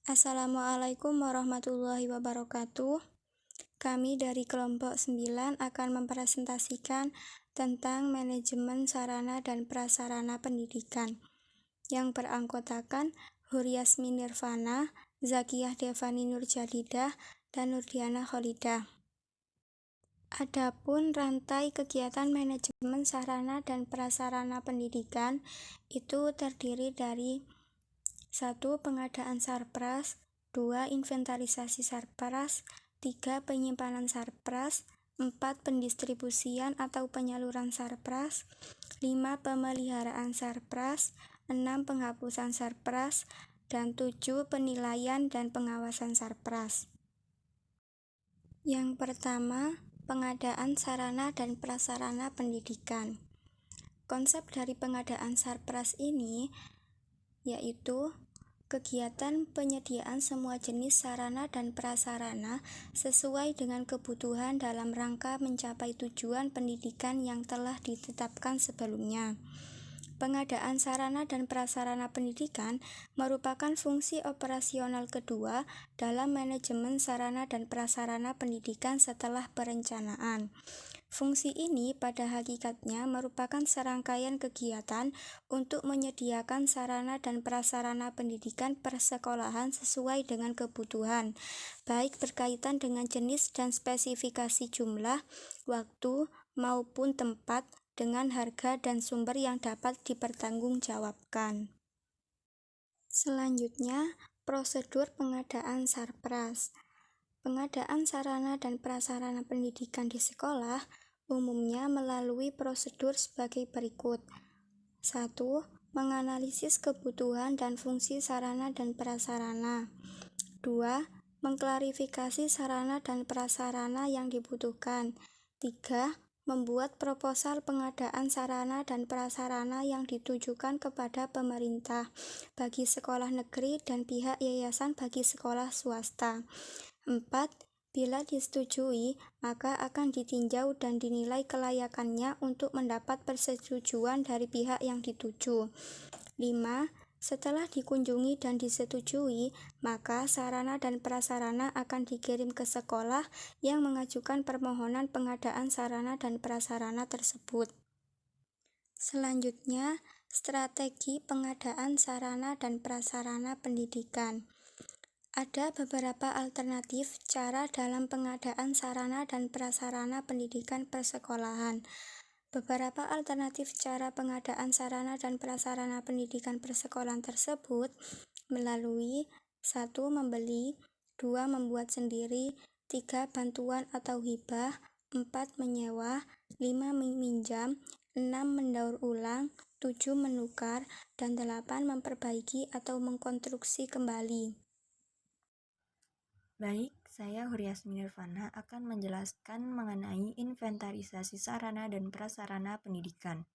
Assalamualaikum warahmatullahi wabarakatuh. Kami dari kelompok 9 akan mempresentasikan tentang manajemen sarana dan prasarana pendidikan yang beranggotakan Huryasmi Nirvana, Zakiyah Devani Nurjadidah, dan Nurdiana Kholidah. Adapun rantai kegiatan manajemen sarana dan prasarana pendidikan itu terdiri dari 1. Pengadaan sarpras, 2. Inventarisasi sarpras, 3. Penyimpanan sarpras, 4. Pendistribusian atau penyaluran sarpras, 5. Pemeliharaan sarpras, 6. Penghapusan sarpras, dan 7. Penilaian dan pengawasan sarpras. Yang pertama, pengadaan sarana dan prasarana pendidikan. Konsep dari pengadaan sarpras ini yaitu kegiatan penyediaan semua jenis sarana dan prasarana sesuai dengan kebutuhan dalam rangka mencapai tujuan pendidikan yang telah ditetapkan sebelumnya. Pengadaan sarana dan prasarana pendidikan merupakan fungsi operasional kedua dalam manajemen sarana dan prasarana pendidikan setelah perencanaan. Fungsi ini pada hakikatnya merupakan serangkaian kegiatan untuk menyediakan sarana dan prasarana pendidikan persekolahan sesuai dengan kebutuhan, baik berkaitan dengan jenis dan spesifikasi jumlah, waktu, maupun tempat, dengan harga dan sumber yang dapat dipertanggungjawabkan. Selanjutnya, prosedur pengadaan sarpras. Pengadaan sarana dan prasarana pendidikan di sekolah umumnya melalui prosedur sebagai berikut. 1. Menganalisis kebutuhan dan fungsi sarana dan prasarana. 2. Mengklarifikasi sarana dan prasarana yang dibutuhkan. 3. Membuat proposal pengadaan sarana dan prasarana yang ditujukan kepada pemerintah bagi sekolah negeri dan pihak yayasan bagi sekolah swasta. 4. Bila disetujui, maka akan ditinjau dan dinilai kelayakannya untuk mendapat persetujuan dari pihak yang dituju. 5. Setelah dikunjungi dan disetujui, maka sarana dan prasarana akan dikirim ke sekolah yang mengajukan permohonan pengadaan sarana dan prasarana tersebut. Selanjutnya, strategi pengadaan sarana dan prasarana pendidikan. Ada beberapa alternatif cara dalam pengadaan sarana dan prasarana pendidikan persekolahan. Beberapa alternatif cara pengadaan sarana dan prasarana pendidikan persekolahan tersebut melalui 1. Membeli, 2. Membuat sendiri, 3. Bantuan atau hibah, 4. Menyewa, 5. Meminjam, 6. Mendaur ulang, 7. Menukar, dan 8. Memperbaiki atau mengkonstruksi kembali. Baik, saya Huryasmi Nirvana akan menjelaskan mengenai inventarisasi sarana dan prasarana pendidikan.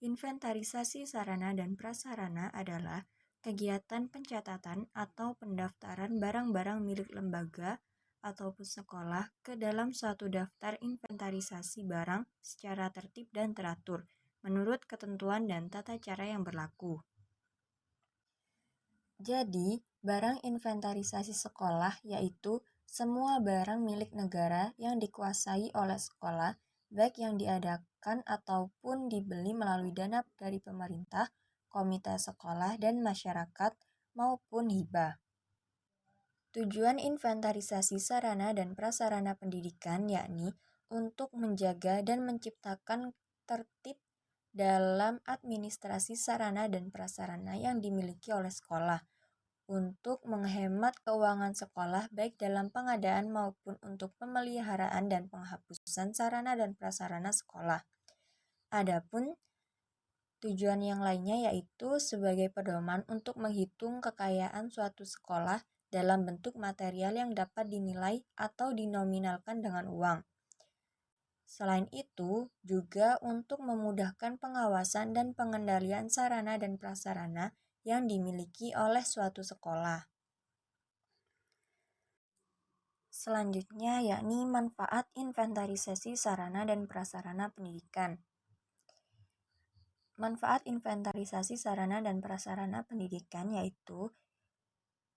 Inventarisasi sarana dan prasarana adalah kegiatan pencatatan atau pendaftaran barang-barang milik lembaga ataupun sekolah ke dalam suatu daftar inventarisasi barang secara tertib dan teratur, menurut ketentuan dan tata cara yang berlaku. Jadi, barang inventarisasi sekolah yaitu semua barang milik negara yang dikuasai oleh sekolah, baik yang diadakan ataupun dibeli melalui dana dari pemerintah, komite sekolah, dan masyarakat, maupun hibah. Tujuan inventarisasi sarana dan prasarana pendidikan yakni untuk menjaga dan menciptakan tertib dalam administrasi sarana dan prasarana yang dimiliki oleh sekolah, untuk menghemat keuangan sekolah baik dalam pengadaan maupun untuk pemeliharaan dan penghapusan sarana dan prasarana sekolah. Adapun tujuan yang lainnya yaitu sebagai pedoman untuk menghitung kekayaan suatu sekolah dalam bentuk material yang dapat dinilai atau dinominalkan dengan uang. Selain itu, juga untuk memudahkan pengawasan dan pengendalian sarana dan prasarana yang dimiliki oleh suatu sekolah. Selanjutnya yakni manfaat inventarisasi sarana dan prasarana pendidikan. Manfaat inventarisasi sarana dan prasarana pendidikan yaitu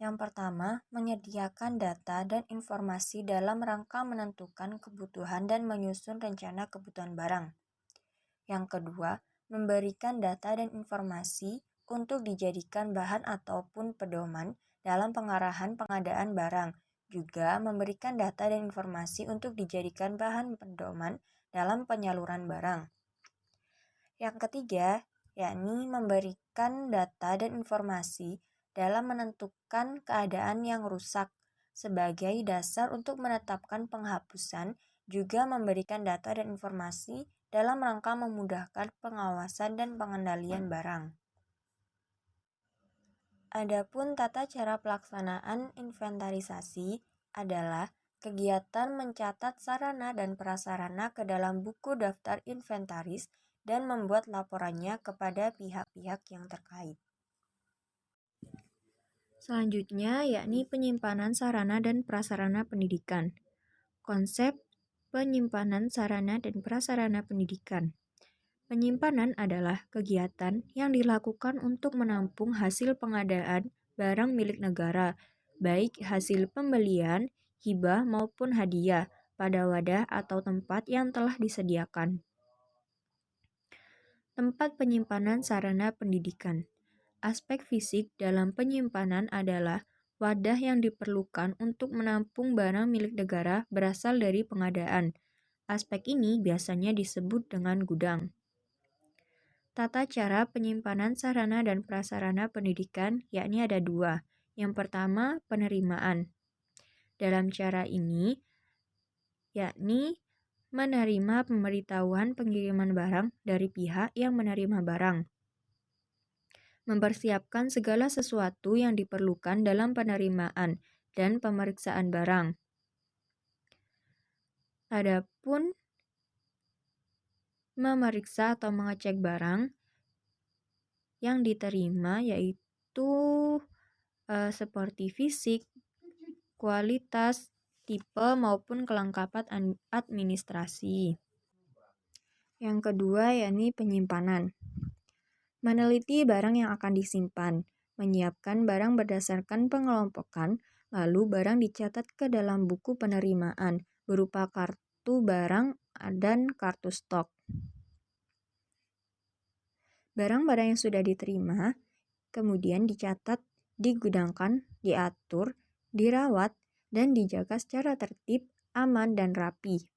Yang pertama, menyediakan data dan informasi dalam rangka menentukan kebutuhan dan menyusun rencana kebutuhan barang. Yang kedua, memberikan data dan informasi untuk dijadikan bahan ataupun pedoman dalam pengarahan pengadaan barang. Juga memberikan data dan informasi untuk dijadikan bahan pedoman dalam penyaluran barang. Yang ketiga, yakni memberikan data dan informasi dalam menentukan keadaan yang rusak sebagai dasar untuk menetapkan penghapusan, juga memberikan data dan informasi dalam rangka memudahkan pengawasan dan pengendalian barang. Adapun tata cara pelaksanaan inventarisasi adalah kegiatan mencatat sarana dan prasarana ke dalam buku daftar inventaris dan membuat laporannya kepada pihak-pihak yang terkait. Selanjutnya yakni penyimpanan sarana dan prasarana pendidikan. Konsep penyimpanan sarana dan prasarana pendidikan. Penyimpanan adalah kegiatan yang dilakukan untuk menampung hasil pengadaan barang milik negara, baik hasil pembelian, hibah maupun hadiah, pada wadah atau tempat yang telah disediakan. Tempat penyimpanan sarana pendidikan. Aspek fisik dalam penyimpanan adalah wadah yang diperlukan untuk menampung barang milik negara berasal dari pengadaan. Aspek ini biasanya disebut dengan gudang. Tata cara penyimpanan sarana dan prasarana pendidikan yakni ada dua. Yang pertama, penerimaan. Dalam cara ini, yakni menerima pemberitahuan pengiriman barang dari pihak yang menerima barang. Mempersiapkan segala sesuatu yang diperlukan dalam penerimaan dan pemeriksaan barang. Adapun memeriksa atau mengecek barang yang diterima yaitu seperti fisik, kualitas, tipe maupun kelengkapan administrasi. Yang kedua yakni penyimpanan. Meneliti barang yang akan disimpan, menyiapkan barang berdasarkan pengelompokan, lalu barang dicatat ke dalam buku penerimaan berupa kartu barang dan kartu stok. Barang-barang yang sudah diterima kemudian dicatat, digudangkan, diatur, dirawat, dan dijaga secara tertib, aman, dan rapi.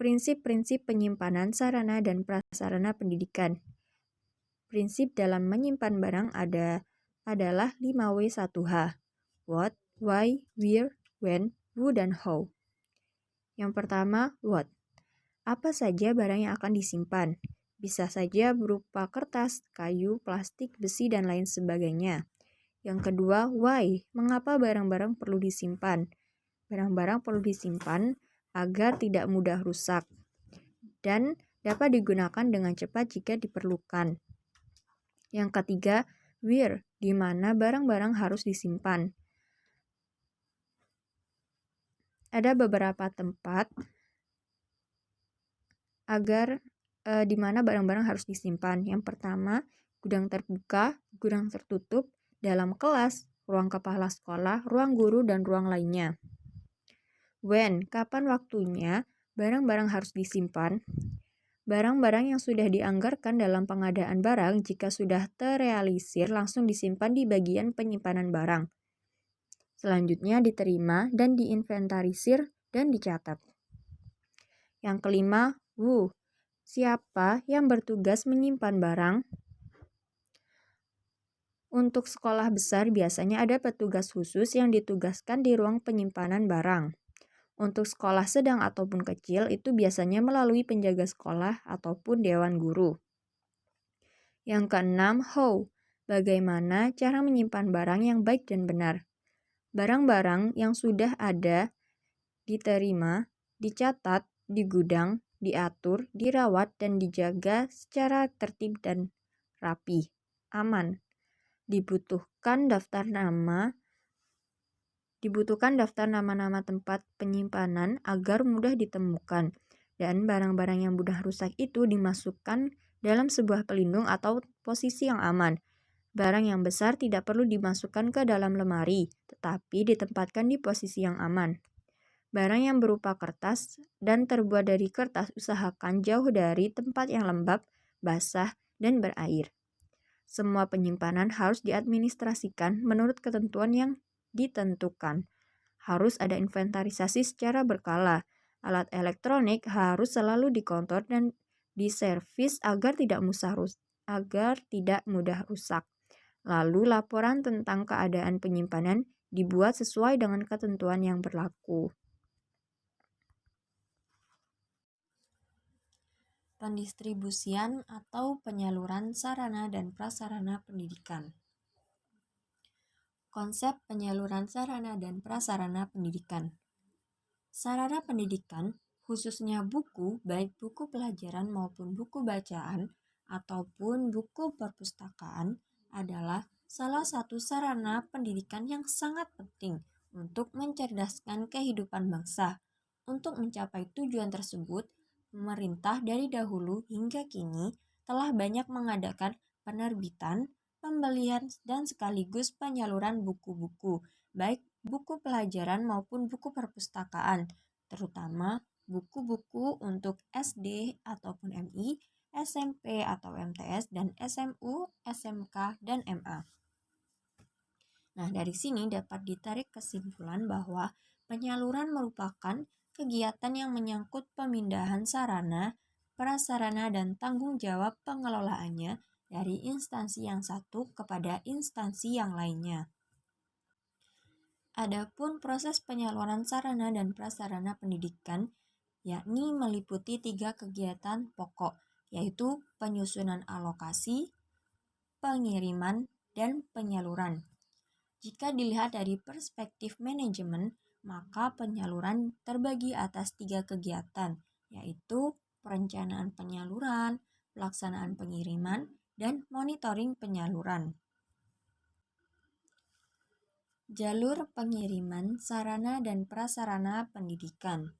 Prinsip-prinsip penyimpanan sarana dan prasarana pendidikan. Prinsip dalam menyimpan barang adalah 5W1H. What, why, where, when, who, dan how. Yang pertama, what. Apa saja barang yang akan disimpan? Bisa saja berupa kertas, kayu, plastik, besi, dan lain sebagainya. Yang kedua, why. Mengapa barang-barang perlu disimpan? Barang-barang perlu disimpan agar tidak mudah rusak dan dapat digunakan dengan cepat jika diperlukan. Yang ketiga, where, di mana barang-barang harus disimpan. Ada beberapa tempat agar di mana barang-barang harus disimpan. Yang pertama, gudang terbuka, gudang tertutup, dalam kelas, ruang kepala sekolah, ruang guru, dan ruang lainnya. When, kapan waktunya barang-barang harus disimpan? Barang-barang yang sudah dianggarkan dalam pengadaan barang jika sudah terrealisir langsung disimpan di bagian penyimpanan barang. Selanjutnya diterima dan diinventarisir dan dicatat. Yang kelima, who. Siapa yang bertugas menyimpan barang? Untuk sekolah besar biasanya ada petugas khusus yang ditugaskan di ruang penyimpanan barang. Untuk sekolah sedang ataupun kecil itu biasanya melalui penjaga sekolah ataupun dewan guru. Yang keenam, how. Bagaimana cara menyimpan barang yang baik dan benar? Barang-barang yang sudah ada diterima, dicatat, digudang, diatur, dirawat, dan dijaga secara tertib dan rapi, aman. Dibutuhkan daftar nama-nama tempat penyimpanan agar mudah ditemukan, dan barang-barang yang mudah rusak itu dimasukkan dalam sebuah pelindung atau posisi yang aman. Barang yang besar tidak perlu dimasukkan ke dalam lemari, tetapi ditempatkan di posisi yang aman. Barang yang berupa kertas dan terbuat dari kertas usahakan jauh dari tempat yang lembab, basah, dan berair. Semua penyimpanan harus diadministrasikan menurut ketentuan yang ditentukan. Harus ada inventarisasi secara berkala. Alat elektronik harus selalu dikontrol dan diservis agar tidak mudah rusak. Lalu laporan tentang keadaan penyimpanan dibuat sesuai dengan ketentuan yang berlaku. Pendistribusian atau penyaluran sarana dan prasarana pendidikan. Konsep penyaluran sarana dan prasarana pendidikan. Sarana pendidikan, khususnya buku, baik buku pelajaran maupun buku bacaan, ataupun buku perpustakaan, adalah salah satu sarana pendidikan yang sangat penting untuk mencerdaskan kehidupan bangsa. Untuk mencapai tujuan tersebut, pemerintah dari dahulu hingga kini telah banyak mengadakan penerbitan, pembelian, dan sekaligus penyaluran buku-buku, baik buku pelajaran maupun buku perpustakaan, terutama buku-buku untuk SD ataupun MI, SMP atau MTS, dan SMU, SMK, dan MA. Nah, dari sini dapat ditarik kesimpulan bahwa penyaluran merupakan kegiatan yang menyangkut pemindahan sarana, prasarana, dan tanggung jawab pengelolaannya dari instansi yang satu kepada instansi yang lainnya. Adapun proses penyaluran sarana dan prasarana pendidikan yakni meliputi 3 kegiatan pokok, yaitu penyusunan alokasi, pengiriman, dan penyaluran. Jika dilihat dari perspektif manajemen, maka penyaluran terbagi atas 3 kegiatan, yaitu perencanaan penyaluran, pelaksanaan pengiriman, dan monitoring penyaluran. Jalur pengiriman sarana dan prasarana pendidikan,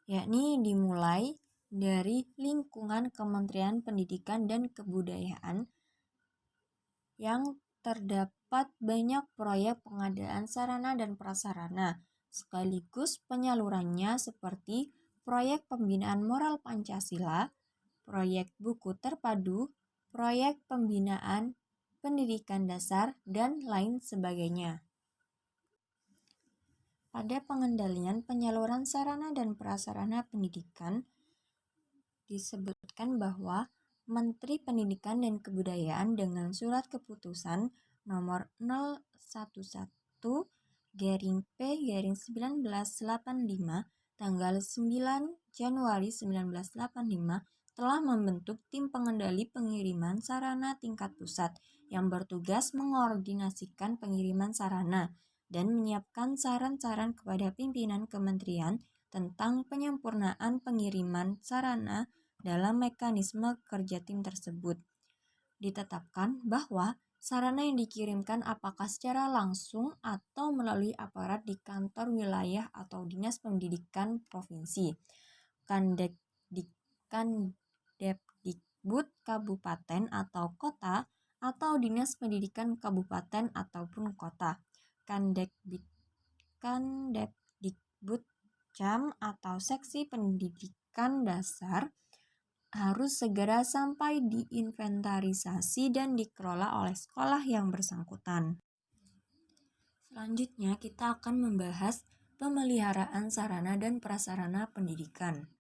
yakni dimulai dari lingkungan Kementerian Pendidikan dan Kebudayaan yang terdapat banyak proyek pengadaan sarana dan prasarana, sekaligus penyalurannya seperti proyek pembinaan moral Pancasila, proyek buku terpadu, proyek pembinaan pendidikan dasar, dan lain sebagainya. Pada pengendalian penyaluran sarana dan prasarana pendidikan, disebutkan bahwa Menteri Pendidikan dan Kebudayaan dengan Surat Keputusan nomor 011/P/1985 tanggal 9 Januari 1985 telah membentuk tim pengendali pengiriman sarana tingkat pusat yang bertugas mengordinasikan pengiriman sarana dan menyiapkan saran-saran kepada pimpinan kementerian tentang penyempurnaan pengiriman sarana dalam mekanisme kerja tim tersebut. Ditetapkan bahwa sarana yang dikirimkan apakah secara langsung atau melalui aparat di kantor wilayah atau Dinas Pendidikan Provinsi, Kandekdikbud Kabupaten atau Kota, atau Dinas Pendidikan Kabupaten ataupun Kota, Kandekdikbud Cam atau Seksi Pendidikan Dasar, harus segera sampai diinventarisasi dan dikelola oleh sekolah yang bersangkutan. Selanjutnya kita akan membahas pemeliharaan sarana dan prasarana pendidikan.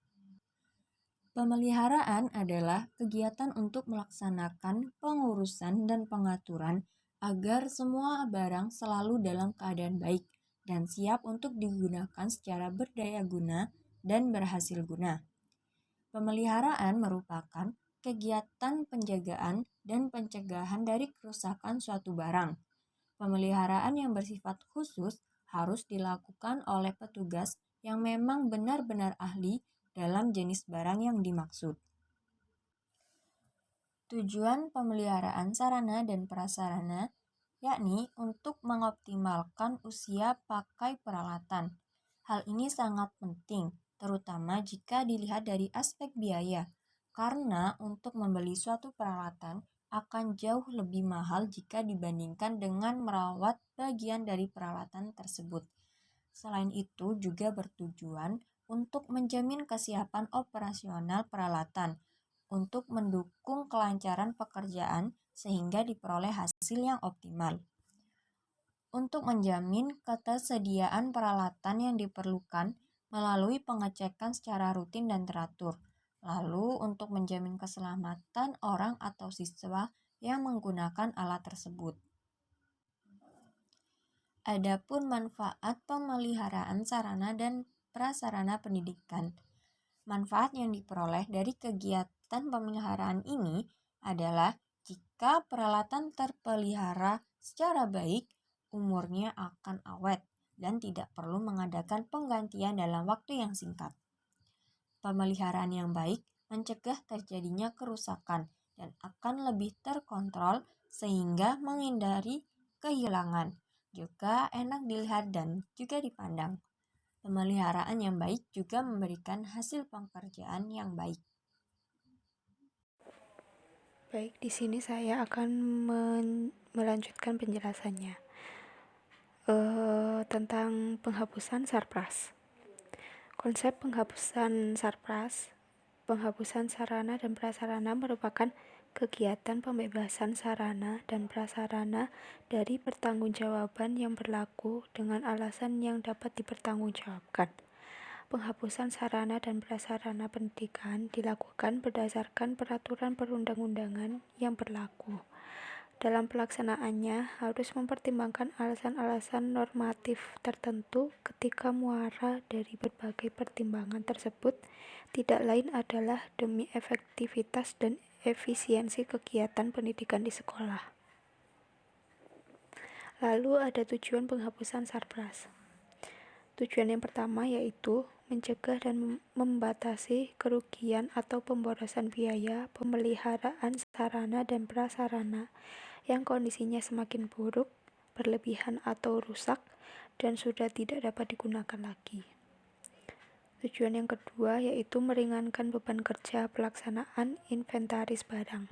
Pemeliharaan adalah kegiatan untuk melaksanakan pengurusan dan pengaturan agar semua barang selalu dalam keadaan baik dan siap untuk digunakan secara berdaya guna dan berhasil guna. Pemeliharaan merupakan kegiatan penjagaan dan pencegahan dari kerusakan suatu barang. Pemeliharaan yang bersifat khusus harus dilakukan oleh petugas yang memang benar-benar ahli dalam jenis barang yang dimaksud. Tujuan pemeliharaan sarana dan prasarana yakni untuk mengoptimalkan usia pakai peralatan. Hal ini sangat penting, terutama jika dilihat dari aspek biaya. karena untuk membeli suatu peralatan akan jauh lebih mahal jika dibandingkan dengan merawat bagian dari peralatan tersebut. Selain itu juga bertujuan untuk menjamin kesiapan operasional peralatan, untuk mendukung kelancaran pekerjaan sehingga diperoleh hasil yang optimal. Untuk menjamin ketersediaan peralatan yang diperlukan melalui pengecekan secara rutin dan teratur. Lalu untuk menjamin keselamatan orang atau siswa yang menggunakan alat tersebut. Adapun manfaat pemeliharaan sarana dan prasarana pendidikan. Manfaat yang diperoleh dari kegiatan pemeliharaan ini adalah jika peralatan terpelihara secara baik, umurnya akan awet dan tidak perlu mengadakan penggantian dalam waktu yang singkat. Pemeliharaan yang baik mencegah terjadinya kerusakan dan akan lebih terkontrol sehingga menghindari kehilangan. Juga enak dilihat dan juga dipandang. Pemeliharaan yang baik juga memberikan hasil pekerjaan yang baik. Baik, di sini saya akan melanjutkan penjelasannya tentang penghapusan sarpras. Konsep penghapusan sarpras, penghapusan sarana dan prasarana merupakan kegiatan pembebasan sarana dan prasarana dari pertanggungjawaban yang berlaku dengan alasan yang dapat dipertanggungjawabkan. Penghapusan sarana dan prasarana pendidikan dilakukan berdasarkan peraturan perundang-undangan yang berlaku. Dalam pelaksanaannya harus mempertimbangkan alasan-alasan normatif tertentu ketika muara dari berbagai pertimbangan tersebut tidak lain adalah demi efektivitas dan efisiensi kegiatan pendidikan di sekolah. Lalu ada tujuan penghapusan sarpras. Tujuan yang pertama yaitu mencegah dan membatasi kerugian atau pemborosan biaya pemeliharaan sarana dan prasarana yang kondisinya semakin buruk, berlebihan atau rusak, dan sudah tidak dapat digunakan lagi. Tujuan yang kedua yaitu meringankan beban kerja pelaksanaan inventaris barang.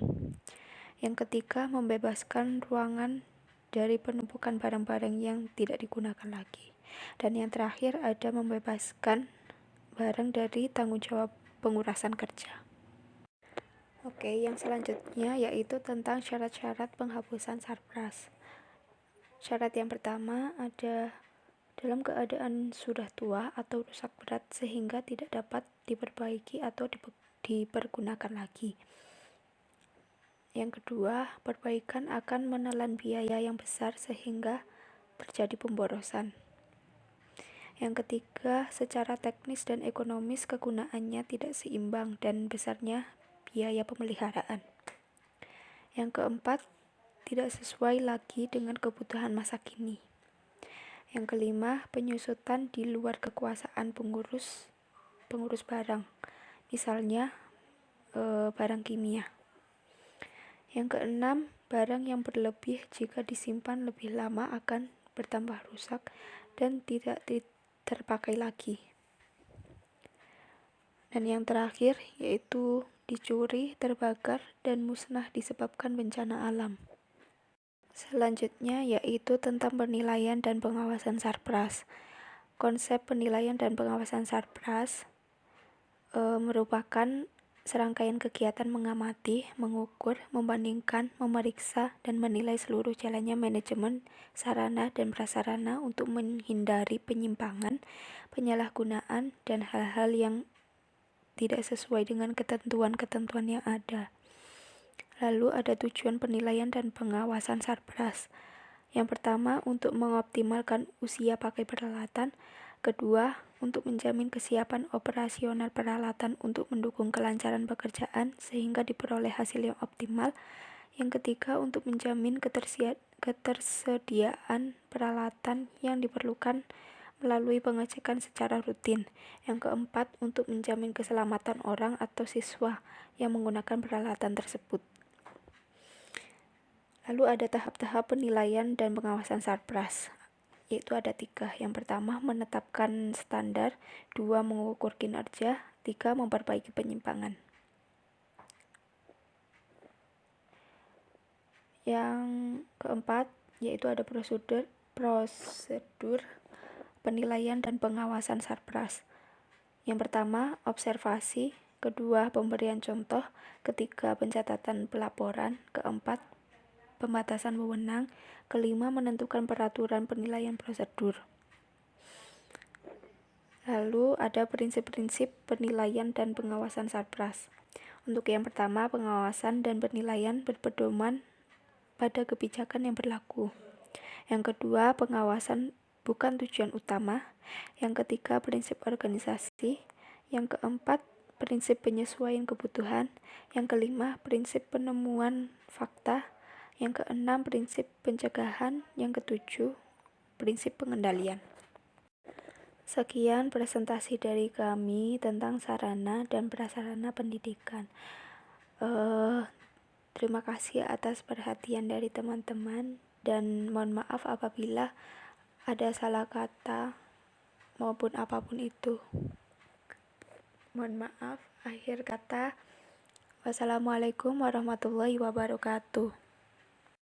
Yang ketiga, membebaskan ruangan dari penumpukan barang-barang yang tidak digunakan lagi. Dan yang terakhir ada membebaskan barang dari tanggung jawab pengurasan kerja. Oke, yang selanjutnya yaitu tentang syarat-syarat penghapusan sarpras. Syarat yang pertama ada dalam keadaan sudah tua atau rusak berat sehingga tidak dapat diperbaiki atau dipergunakan lagi. Yang kedua, perbaikan akan menelan biaya yang besar sehingga terjadi pemborosan. Yang ketiga, secara teknis dan ekonomis kegunaannya tidak seimbang dan besarnya biaya pemeliharaan. Yang keempat, tidak sesuai lagi dengan kebutuhan masa kini. Yang kelima, penyusutan di luar kekuasaan pengurus barang, misalnya barang kimia. Yang keenam, barang yang berlebih jika disimpan lebih lama akan bertambah rusak dan tidak terpakai lagi. Dan yang terakhir yaitu dicuri, terbakar, dan musnah disebabkan bencana alam. Selanjutnya yaitu tentang penilaian dan pengawasan sarpras. Konsep penilaian dan pengawasan sarpras merupakan serangkaian kegiatan mengamati, mengukur, membandingkan, memeriksa, dan menilai seluruh jalannya manajemen sarana dan prasarana untuk menghindari penyimpangan, penyalahgunaan, dan hal-hal yang tidak sesuai dengan ketentuan-ketentuan yang ada. Lalu ada tujuan penilaian dan pengawasan sarpras. Yang pertama, untuk mengoptimalkan usia pakai peralatan. Kedua, untuk menjamin kesiapan operasional peralatan untuk mendukung kelancaran pekerjaan sehingga diperoleh hasil yang optimal. Yang ketiga, untuk menjamin ketersediaan peralatan yang diperlukan melalui pengecekan secara rutin. Yang keempat, untuk menjamin keselamatan orang atau siswa yang menggunakan peralatan tersebut. Lalu ada tahap-tahap penilaian dan pengawasan sarpras, yaitu ada 3. Yang pertama, menetapkan standar. 2, mengukur kinerja. 3, memperbaiki penyimpangan. Yang keempat, yaitu ada prosedur penilaian dan pengawasan Sarpras. Yang pertama, observasi. Kedua, pemberian contoh. Ketiga, pencatatan pelaporan. Keempat, pembatasan wewenang. Kelima, menentukan peraturan penilaian prosedur. Lalu ada prinsip-prinsip penilaian dan pengawasan Sarpras. Untuk yang pertama, pengawasan dan penilaian berpedoman pada kebijakan yang berlaku. Yang kedua, pengawasan bukan tujuan utama. Yang ketiga, prinsip organisasi. Yang keempat, prinsip penyesuaian kebutuhan. Yang kelima, prinsip penemuan fakta. Yang keenam, prinsip pencegahan. Yang ketujuh, prinsip pengendalian. Sekian presentasi dari kami tentang sarana dan prasarana pendidikan. Terima kasih atas perhatian dari teman-teman, dan mohon maaf apabila ada salah kata maupun apapun itu. Mohon maaf. Akhir kata, wassalamualaikum warahmatullahi wabarakatuh.